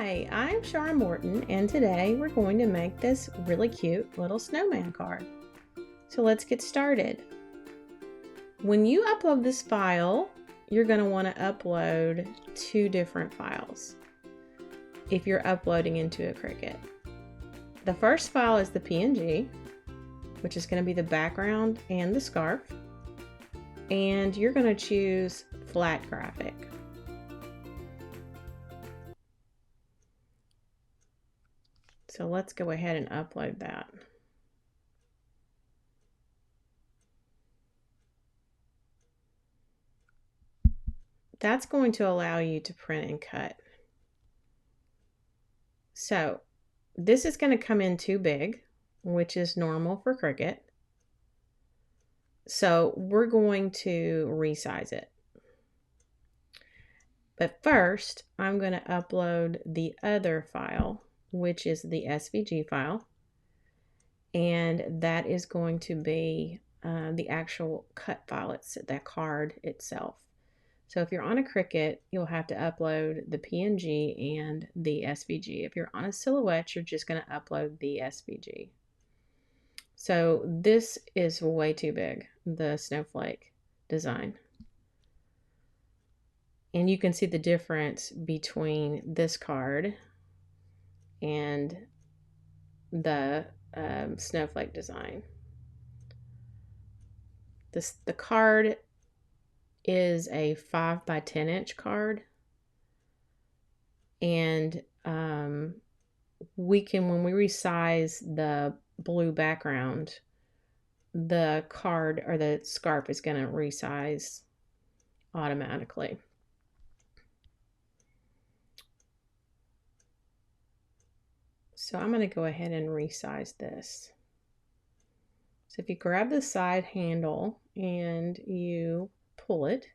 Hi, I'm Shara Morton, and today we're going to make this really cute little snowman card. So let's get started. When you upload this file, you're going to want to upload two different files if you're uploading into a Cricut. The first file is the PNG, which is going to be the background and the scarf, and you're going to choose flat graphic. So let's go ahead and upload that. That's going to allow you to print and cut. So this is going to come in too big, which is normal for Cricut. So we're going to resize it. But first, I'm going to upload the other file, which is the SVG file. And that is going to be the actual cut file. It's that card itself. So if you're on a Cricut, you'll have to upload the PNG and the SVG. If you're on a Silhouette, you're just going to upload the SVG. So this is way too big, the snowflake design. And you can see the difference between this card and the snowflake design. The card is a 5 by 10 inch card, and when we resize the blue background, the card or the scarf is going to resize automatically. So I'm going to go ahead and resize this. So if you grab the side handle and you pull it,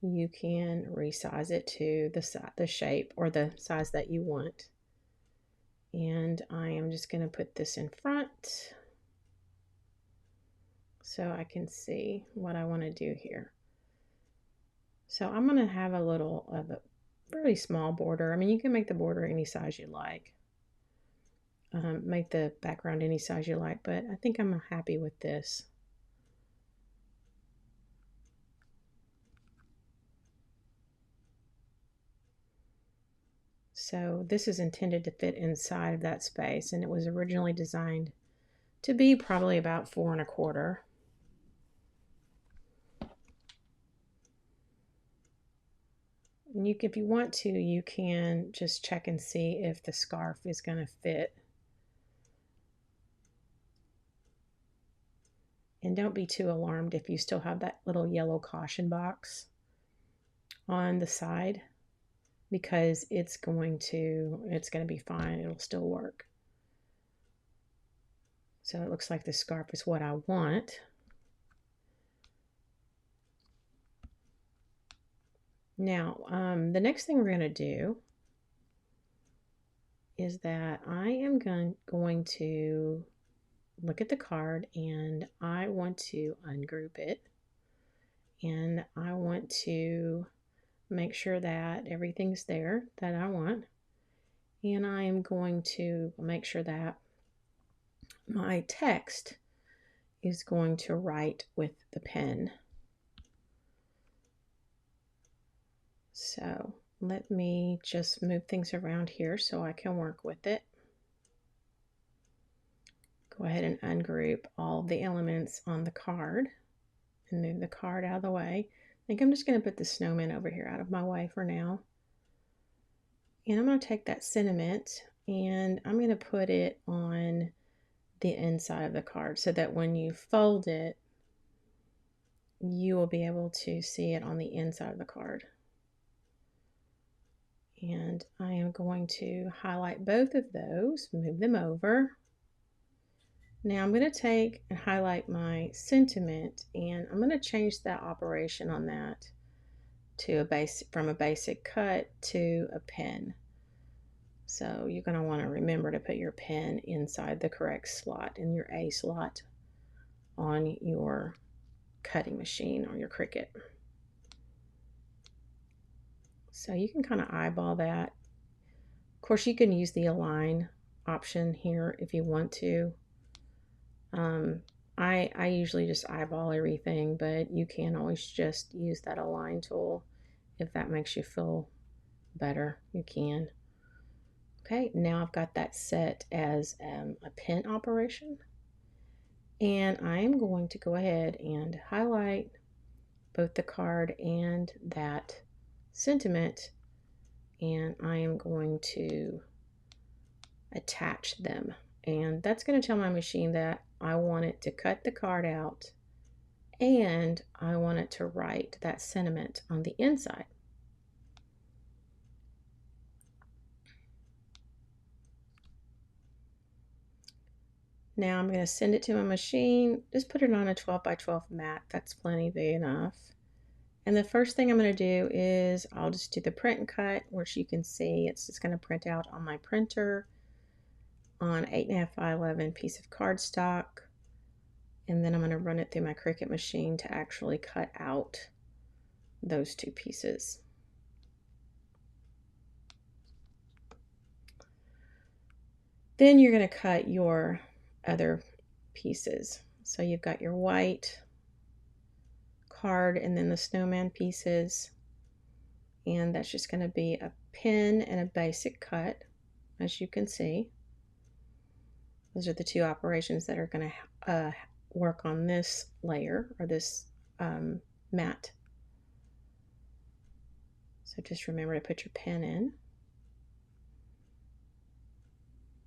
you can resize it to the shape or the size that you want. And I am just going to put this in front so I can see what I want to do here. So I'm going to have a little of a really small border. I mean, you can make the border any size you like. Make the background any size you like, but I think I'm happy with this. So this is intended to fit inside of that space, and it was originally designed to be probably about 4 1/4. And if you want to, you can just check and see if the scarf is going to fit. And don't be too alarmed if you still have that little yellow caution box on the side, because it's going to be fine. It'll still work. So it looks like the scarf is what I want. Now, the next thing we're going to do is that I am going to look at the card, and I want to ungroup it, and I want to make sure that everything's there that I want, and I am going to make sure that my text is going to write with the pen. So let me just move things around here so I can work with it. Go ahead and ungroup all the elements on the card and move the card out of the way. I think I'm just going to put the snowman over here out of my way for now. And I'm going to take that sentiment and I'm going to put it on the inside of the card so that when you fold it, you will be able to see it on the inside of the card. And I am going to highlight both of those, move them over. Now I'm going to take and highlight my sentiment, and I'm going to change that operation on that to from a basic cut to a pen. So you're going to want to remember to put your pen inside the correct slot, in your A slot on your cutting machine or your Cricut. So you can kind of eyeball that. course, you can use the align option here if you want to. I usually just eyeball everything, but you can always just use that align tool if that makes you feel better. You can. Okay, now I've got that set as a pen operation. And I'm going to go ahead and highlight both the card and that sentiment, and I am going to attach them. And that's going to tell my machine that I want it to cut the card out and I want it to write that sentiment on the inside. Now I'm going to send it to my machine. Just put it on a 12 by 12 mat. That's plenty big enough. And the first thing I'm going to do is I'll just do the print and cut, which you can see it's just going to print out on my printer on 8.5 by 11 piece of cardstock. And then I'm going to run it through my Cricut machine to actually cut out those two pieces. Then you're going to cut your other pieces. So you've got your white card and then the snowman pieces. And that's just going to be a pin and a basic cut, as you can see. Those are the two operations that are going to work on this layer or this mat. So just remember to put your pen in.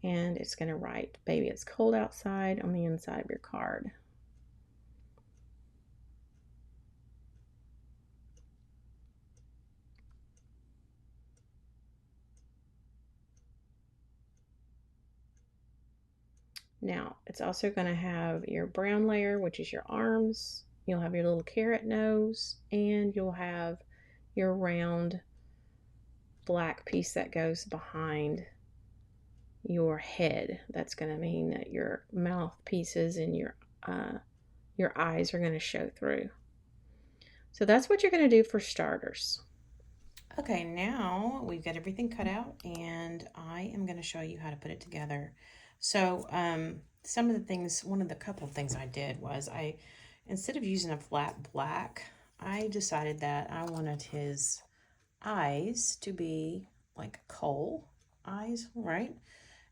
And it's going to write, "Baby, it's cold outside" on the inside of your card. Now, it's also going to have your brown layer, which is your arms. You'll have your little carrot nose, and you'll have your round black piece that goes behind your head. That's going to mean that your mouth pieces and your eyes are going to show through. So that's what you're going to do for starters. Okay, now we've got everything cut out, and I am going to show you how to put it together. So some of the things, couple of things I did was instead of using a flat black, I decided that I wanted his eyes to be like coal eyes, right?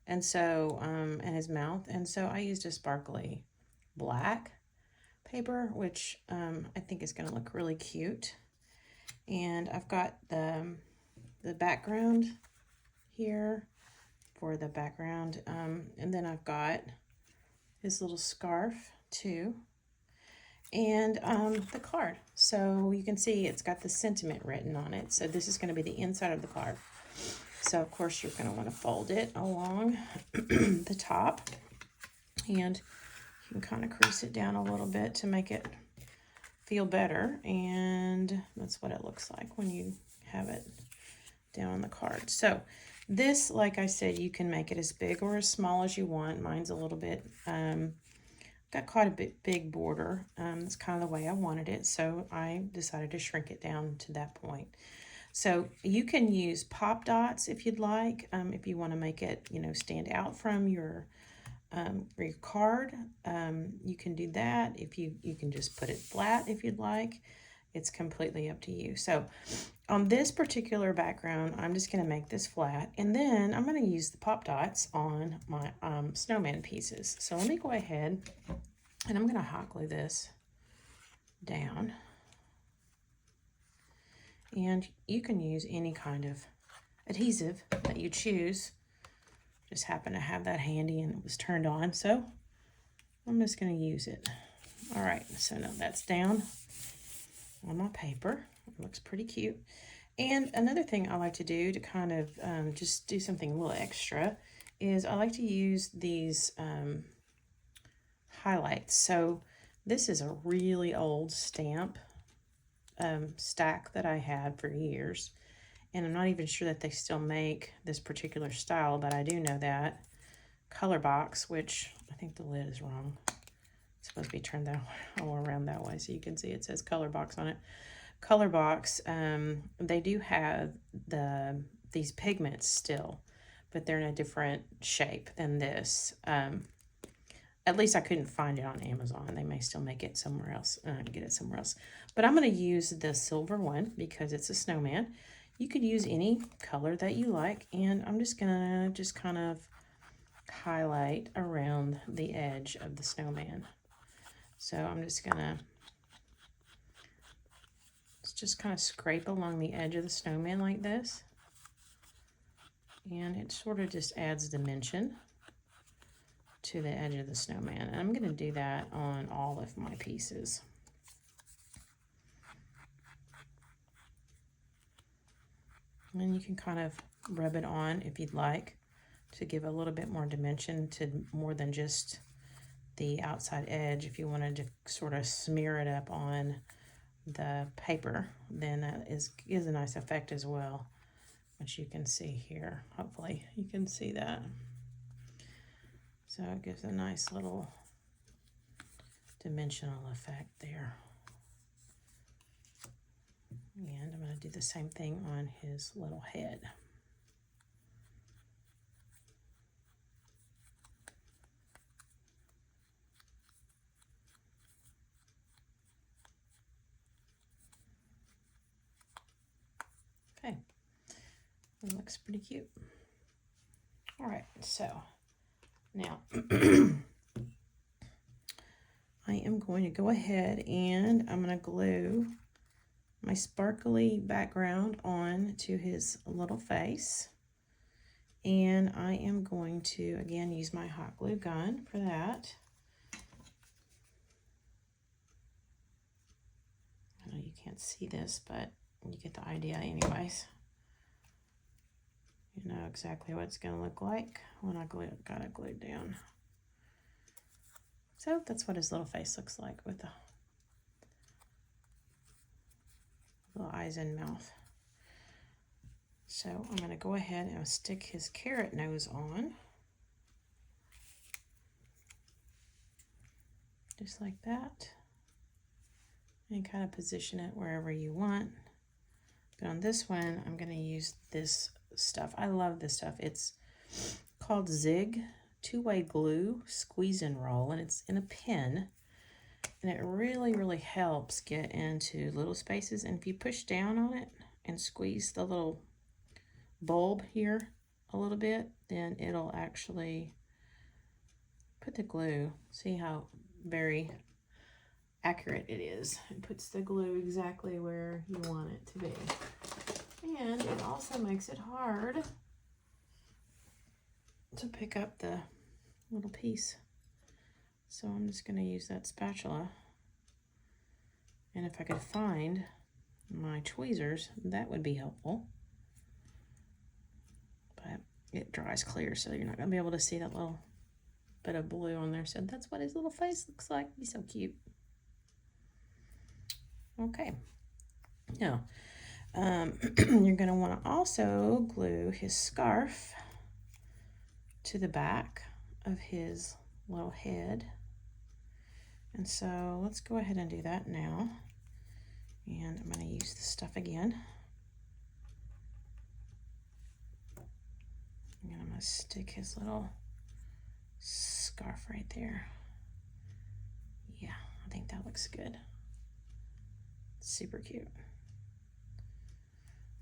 And so, and his mouth. And so I used a sparkly black paper, which I think is going to look really cute. And I've got the background here for the background. And then I've got his little scarf too. And the card. So you can see it's got the sentiment written on it. So this is going to be the inside of the card. So of course you're going to want to fold it along the top. And you can kind of crease it down a little bit to make it feel better. And that's what it looks like when you have it down on the card. So this, like I said, you can make it as big or as small as you want. Mine's a little bit, got quite a bit big border. That's kind of the way I wanted it. So I decided to shrink it down to that point. So you can use pop dots if you'd like, if you want to make it, stand out from your card. You can do that. If you can just put it flat if you'd like. It's completely up to you. So on this particular background, I'm just going to make this flat, and then I'm going to use the pop dots on my snowman pieces. So let me go ahead and I'm going to hot glue this down. And you can use any kind of adhesive that you choose. Just happen to have that handy and it was turned on, so I'm just going to use it. All right, so now that's down on my paper. It looks pretty cute. And another thing I like to do to kind of just do something a little extra is I like to use these highlights. So this is a really old stamp stack that I had for years, and I'm not even sure that they still make this particular style, but I do know that color box, which I think the lid is wrong. It's supposed to be turned that way, all around that way, so you can see it says color box on it. Color box, they do have these pigments still, but they're in a different shape than this. At least I couldn't find it on Amazon. They may still make it somewhere else, get it somewhere else. But I'm going to use the silver one because it's a snowman. You could use any color that you like, and I'm just going to kind of highlight around the edge of the snowman. So I'm just going to just kind of scrape along the edge of the snowman like this. And it sort of just adds dimension to the edge of the snowman. And I'm going to do that on all of my pieces. And you can kind of rub it on if you'd like to give a little bit more dimension to more than just the outside edge. If you wanted to sort of smear it up on the paper, then that gives a nice effect as well, which you can see here. Hopefully you can see that. So it gives a nice little dimensional effect there. And I'm going to do the same thing on his little head. Okay, it looks pretty cute. All right, so now I am going to go ahead and I'm going to glue my sparkly background on to his little face. And I am going to, again, use my hot glue gun for that. I know you can't see this, but you get the idea anyways. You know exactly what it's going to look like when I got it glued down. So that's what his little face looks like with the little eyes and mouth. So I'm going to go ahead and stick his carrot nose on. Just like that. And kind of position it wherever you want. But on this one, I'm going to use this stuff. I love this stuff. It's called Zig two-way glue squeeze and roll, and it's in a pen. And it really, really helps get into little spaces. And if you push down on it and squeeze the little bulb here a little bit, then it'll actually put the glue. See how very accurate it is. It puts the glue exactly where you want it to be. And it also makes it hard to pick up the little piece. So I'm just going to use that spatula. And if I could find my tweezers, that would be helpful. But it dries clear, so you're not going to be able to see that little bit of blue on there. So that's what his little face looks like. He's so cute. Okay. Now, you're going to want to also glue his scarf to the back of his little head. And so let's go ahead and do that now. And I'm going to use this stuff again. And I'm going to stick his little scarf right there. Yeah, I think that looks good. Super cute.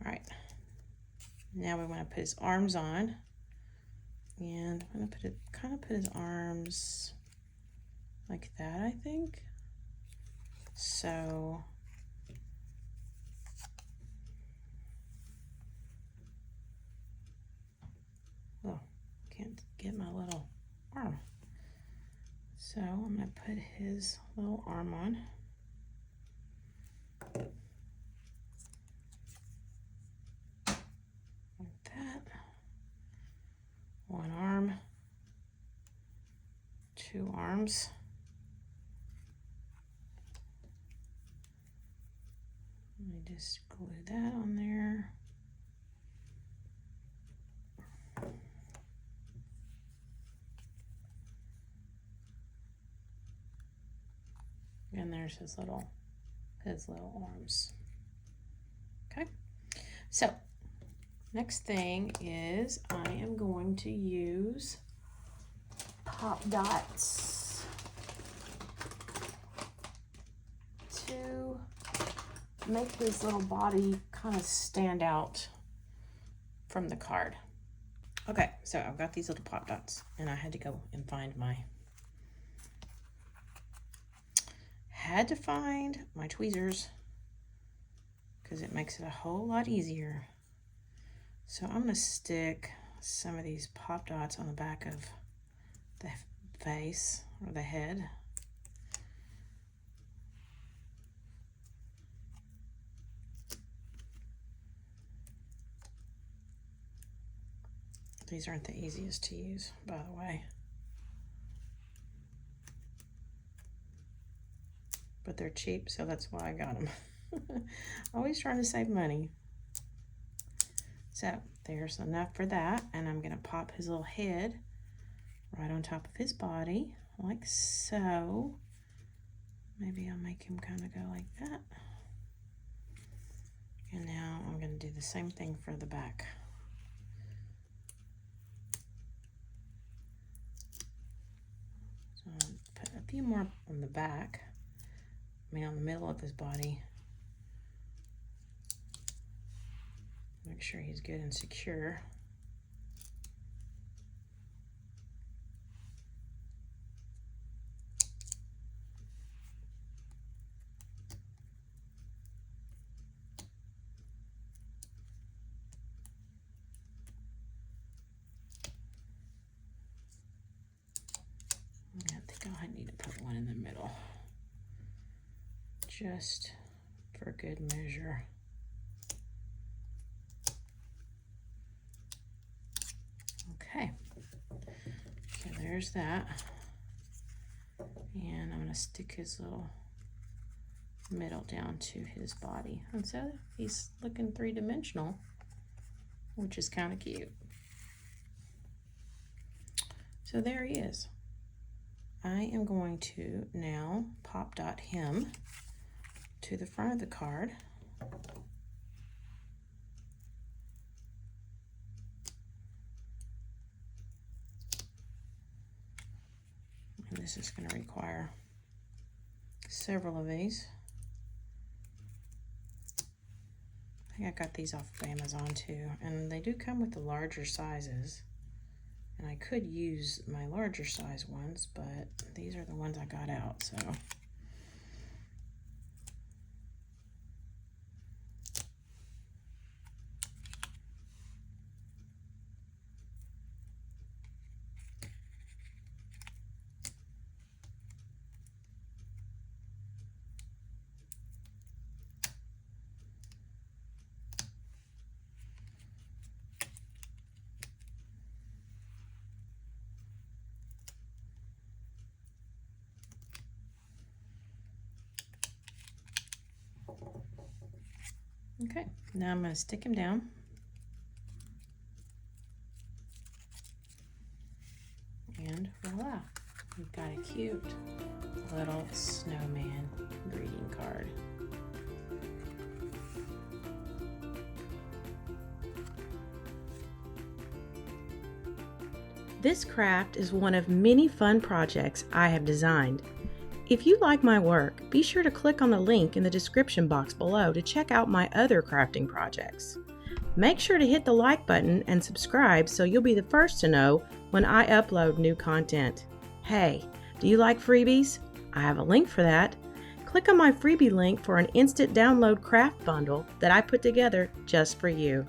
All right, now we want to put his arms on, and I'm going to kind of put his arms like that, I think. So oh, can't get my little arm. So I'm going to put his little arm on. One arm, two arms. Let me just glue that on there. And there's his little arms. Okay, so Next thing is I am going to use pop dots to make his little body kind of stand out from the card. Okay, so I've got these little pop dots and I had to go and find my tweezers because it makes it a whole lot easier. So I'm going to stick some of these pop dots on the back of the face or the head. These aren't the easiest to use, by the way. But they're cheap, so that's why I got them. Always trying to save money. So there's enough for that, and I'm going to pop his little head right on top of his body, like so. Maybe I'll make him kind of go like that. And now I'm going to do the same thing for the back. So I'll put a few more on the back. I mean on the middle of his body. Make sure he's good and secure. I think I need to put one in the middle, just for good measure. Okay, so there's that. And I'm going to stick his little middle down to his body. And so he's looking three-dimensional, which is kind of cute. So there he is. I am going to now pop dot him to the front of the card. And this is going to require several of these. I think I got these off of Amazon too, and they do come with the larger sizes. And I could use my larger size ones, but these are the ones I got out, so. Okay, now I'm going to stick him down. And voila, we've got a cute little snowman greeting card. This craft is one of many fun projects I have designed. If you like my work, be sure to click on the link in the description box below to check out my other crafting projects. Make sure to hit the like button and subscribe so you'll be the first to know when I upload new content. Hey, do you like freebies? I have a link for that. Click on my freebie link for an instant download craft bundle that I put together just for you.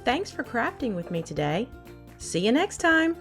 Thanks for crafting with me today. See you next time.